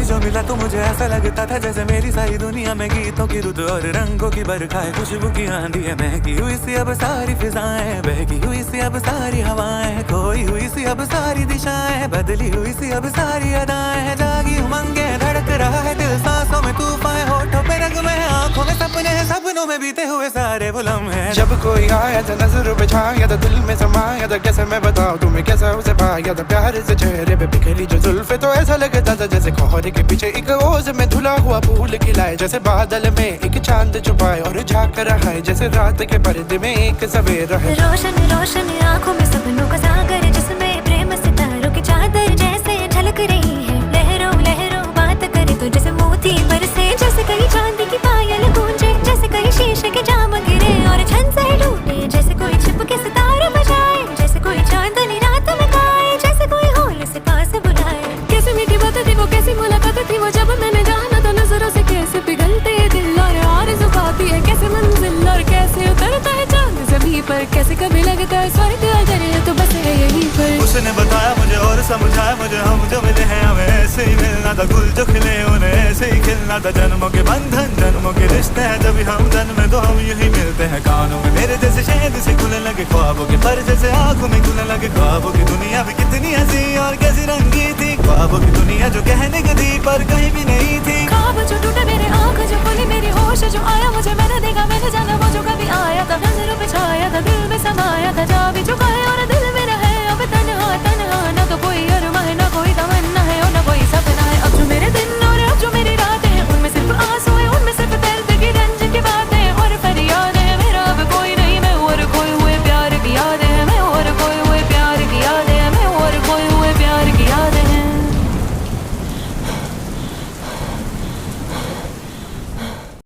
जो मिला तो मुझे ऐसा लगता था जैसे मेरी सारी दुनिया में गीतों की रुत और रंगों की बरखा है, खुशबू की आंधी है, महकी हुई सी अब सारी फिजाएं, बहकी हुई सी अब सारी हवाएं, खोई हुई सी अब सारी दिशाएं, बदली हुई सी अब सारी अदाएं हैं, जागी उमंगे धड़क रहा है दिल, सांसों में तूफान, होठों पे रंग में, आंखों में सपने हैं, सपनों में बीते हुए सारे वो लम्हे हैं। जब कोई आया था नजर पे छाया था, दिल में समाया था, कैसे मैं बताऊं तुम्हें कैसा उसे पाया था, प्यार से चेहरे पे बिखरी जो जुल्फे तो ऐसा लगता था जैसे कोहरे के पीछे एक ओस में धुला हुआ फूल खिलाए, जैसे बादल में एक चांद छुपाए और झांक रहा है, जैसे रात के पर्दे में एक सवेरा है। रोशन रोशन आंखों में सपनों का सागर, जिसमें प्रेम सितारों की चादर जैसे झलक रही है, लहरों लहरों बात करे तो जैसे मोती बरसे, जैसे कहीं चांदी की पायल गूंजे, जैसे कहीं शीशे के जाम गिरे और छन से टूटे, जैसे कोई छिप के सितारे बजाए, जैसे कोई चांदनी रात में गाए, जैसे कोई होल से पास बुलाए। कैसे मीठी बात थी वो, कैसी मुलाकात थी वो, जब मैंने जाना तो नजरों से कैसे पिघलते हैं दिल और आरज़ू पाती है, कैसे मंजिल और कैसे उतरता है चांद ज़मीं पर, कैसे कभी लगता है स्वर्ग अगर है तो बस है यहीं पर। उसने बताया मुझे और समझाया मुझे, हम जो मिले हैं हमें ऐसे ही मिलना था, गुल जो खिले उन्हें ऐसे ही खिलना था, जन्मों के बंधन जन्मों के रिश्ते हैं, जब हम जन्मे तो हम यही मिलते हैं, कानों में मेरे जैसे शहद से खुलने लगे ख्वाबों के पर, जैसे आंखों में खुलने लगे ख्वाबों की दुनिया भी कितनी हंसी और कैसी रंगी थी, ख्वाबों की दुनिया जो कहने की थी पर कहीं भी नहीं थी। ख्वाब जो टूटे मेरे, आँख जो खुली मेरी, होश जो आया मुझे, मैंने देखा मैंने जाना वो जो कभी आया था